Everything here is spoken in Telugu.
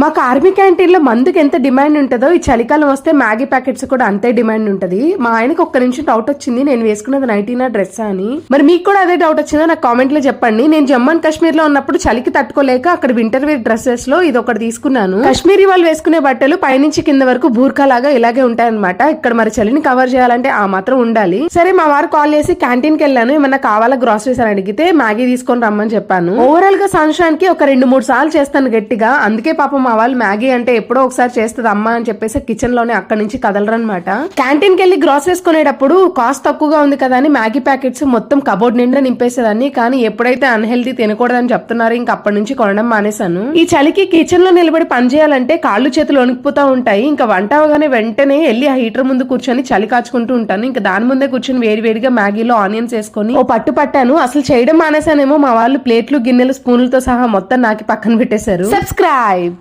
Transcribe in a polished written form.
మాకు ఆర్మీ క్యాంటీన్ లో మందుకి ఎంత డిమాండ్ ఉంటుందో ఈ చలికాలం వస్తే మ్యాగీ ప్యాకెట్స్ కూడా అంతే డిమాండ్ ఉంటది. మా ఆయనకు ఒక్క నిమిషం డౌట్ వచ్చింది, నేను వేసుకున్నది నైటీనా డ్రెస్ అని. మరి మీకు కూడా అదే డౌట్ వచ్చిందో నాకు కామెంట్ లో చెప్పండి. నేను జమ్మూ అండ్ కాశ్మీర్ లో ఉన్నప్పుడు చలికి తట్టుకోలేక అక్కడ వింటర్ వేర్ డ్రెస్సెస్ లో ఇది ఒకటి తీసుకున్నాను. కాశ్మీరీ వాళ్ళు వేసుకునే బట్టలు పైనుంచి కింద వరకు బూర్ఖా లాగా ఇలాగే ఉంటాయన్నమాట. ఇక్కడ మరి చలిని కవర్ చేయాలంటే ఆ మాత్రం ఉండాలి. సరే మా వారు కాల్ చేసి క్యాంటీన్ కి వెళ్ళాను, ఏమన్నా కావాలా గ్రాసరీస్ అని అడిగితే మ్యాగీ తీసుకొని రమ్మని చెప్పాను. ఓవరాల్ గా సంవత్సరానికి ఒక 2-3 సార్లు చేస్తాను గట్టిగా. అందుకే పాపం మా వాళ్ళు మ్యాగీ అంటే ఎప్పుడో ఒకసారి చేస్తుంది అమ్మా అని చెప్పేసి కిచెన్ లోనే అక్కడి నుంచి కదలరనమాట. క్యాంటీన్ కి వెళ్లి గ్రాసరీస్ కొనేటప్పుడు కాస్ట్ తక్కువగా ఉంది కదా అని మ్యాగీ ప్యాకెట్స్ మొత్తం కబోర్డ్ నిండా నింపేసేదాన్ని. కానీ ఎప్పుడైతే అన్హెల్దీ తినకూడదని చెప్తున్నారు ఇంకా అప్పటి నుంచి కొనడం మానేశాను. ఈ చలికి కిచెన్ లో నిలబడి పని చేయాలంటే కాళ్ళు చేతులు వణికిపోతా ఉంటాయి. ఇంకా వంట అవగానే వెంటనే వెళ్లి ఆ హీటర్ ముందు కూర్చొని చలి కాచుకుంటూ ఉంటాను. ఇంకా దాని ముందే కూర్చొని వేడివేడిగా మ్యాగీలో ఆనియన్స్ వేసుకొని ఓ పట్టు పట్టాను. అసలు చేయడం మానేసానేమో మా వాళ్ళు ప్లేట్లు గిన్నెలు స్పూన్లతో సహా మొత్తం నాకి పక్కన పెట్టేశారు. సబ్స్క్రైబ్.